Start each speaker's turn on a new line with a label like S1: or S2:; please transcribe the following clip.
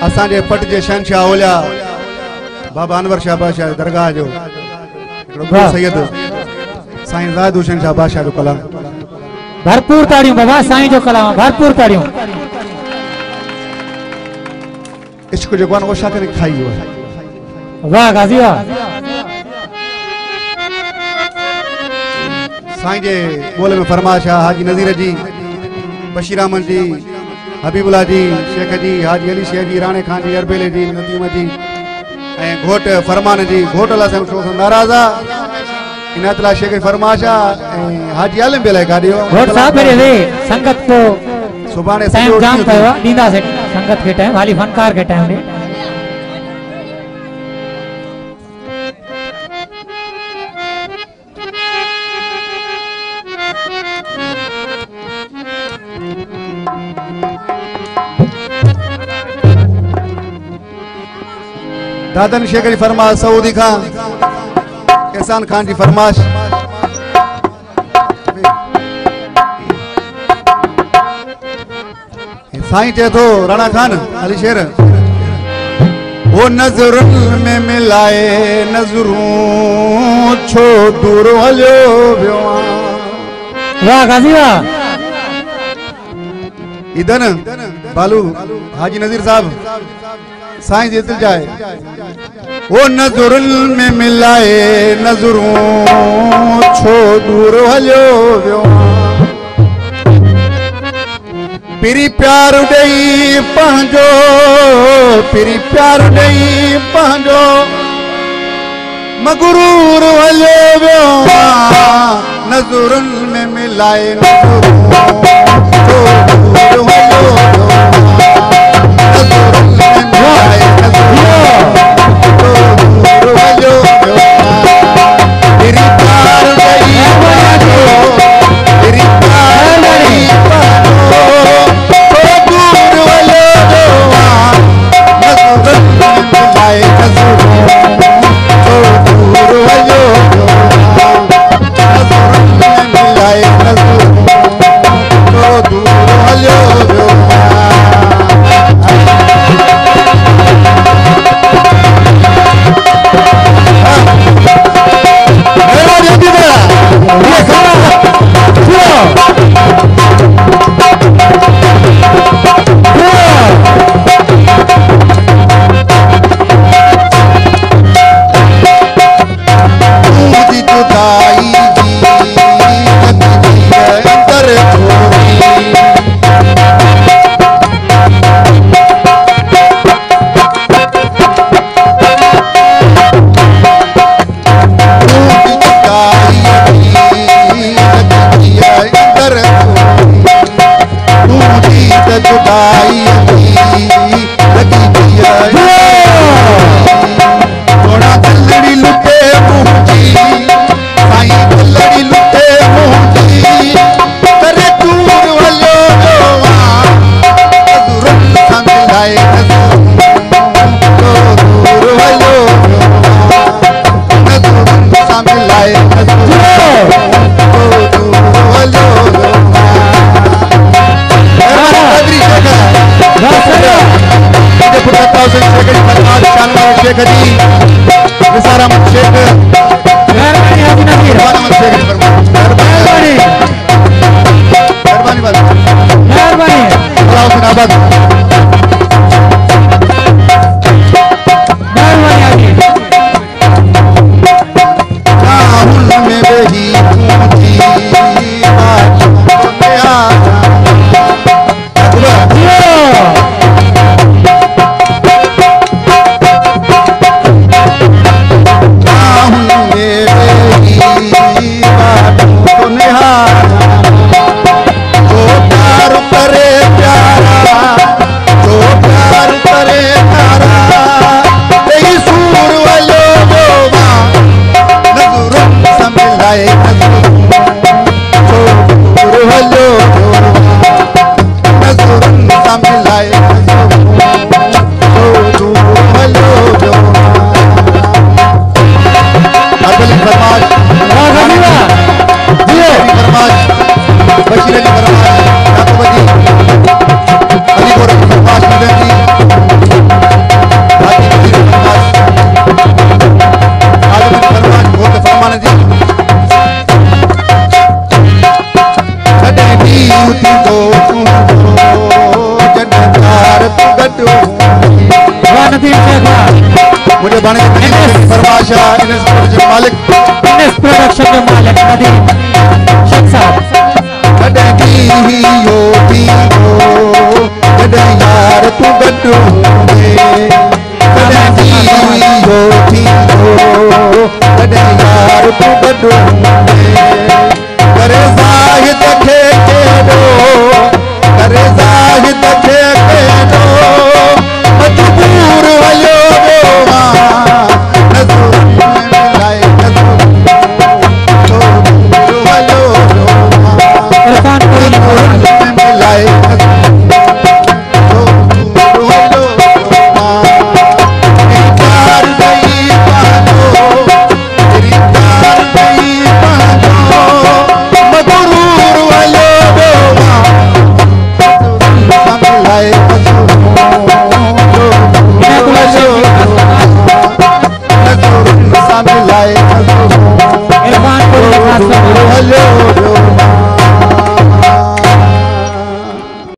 S1: असांजे पट जे शहनशाह ओलिया बाबा अनवर शाह बादशाह दरगाह जो सैयद साईं ज़ाहिद हुसैन शाह बादशाह जो कलाम।
S2: भरपूर ताड़ियों बाबा साईं जो कलाम भरपूर ताड़ियों।
S1: इश्क जो कौन वो शाकर खाई हुआ।
S2: वाह गाजी वाह।
S1: साईं जे बोले में फरमाश है हाजी नज़ीर जी, बशीर अहमद जी, हबीबुल्लाह जी, शेख जी, हाजी अली शेख जी, राणे खान जी, अरबेले जी, नदीम जी, घोट फरमान जी, घोट अल्लाह से नाराज़ा इन अतला शेख फरमाश हाजी आलम बेले गाड़ियो
S2: घोट साहब मेरे वे संगत को
S1: सुबाने
S2: टाइम जाम कयो दीदा से संगत के टाइम हाली फनकार के टाइम में
S1: दादन शेख जी फरमाश सऊदी खान एहसान खान जी फरमाश साईं चे तो राणा खान अली शेर वो नजरुन में मिलाए नजरूं छो दूर हलियो वियो।
S2: वाह गाजी वाह।
S1: इधन बालू हाजी नजीर साहब साईं जी दिल जाए वो नजरुन में मिलाए नजरूं छो दूर हलियो वियो। पिरी प्यार दई पंजो पिरी प्यार दई पंजो मगरूर हलियो वियो। नजरुन में मिलाए नजरूं छो दूर हलियो वियो। नजरुन में मिलाए नजरूं छो दूर हलियो वियो। पिरी प्यार दई पंजो पिरी प्यार दई पंजो शेख जी निसार अहमद शेख मेहरबानी हाजी नजीर मेहरबानी मेहरबानी अल्लाह हुसैन आबाद मेहरबानी हाजी राहुल में बही पूछी बात में आ बाने फरमाशा इनस प्रोडक्शन मालिक
S2: नदीम शेख साहब
S1: कॾहिं यो थींदो कॾहिं यार तूं गॾु हूंदे कॾहिं यो थींदो कॾहिं यार तूं गॾु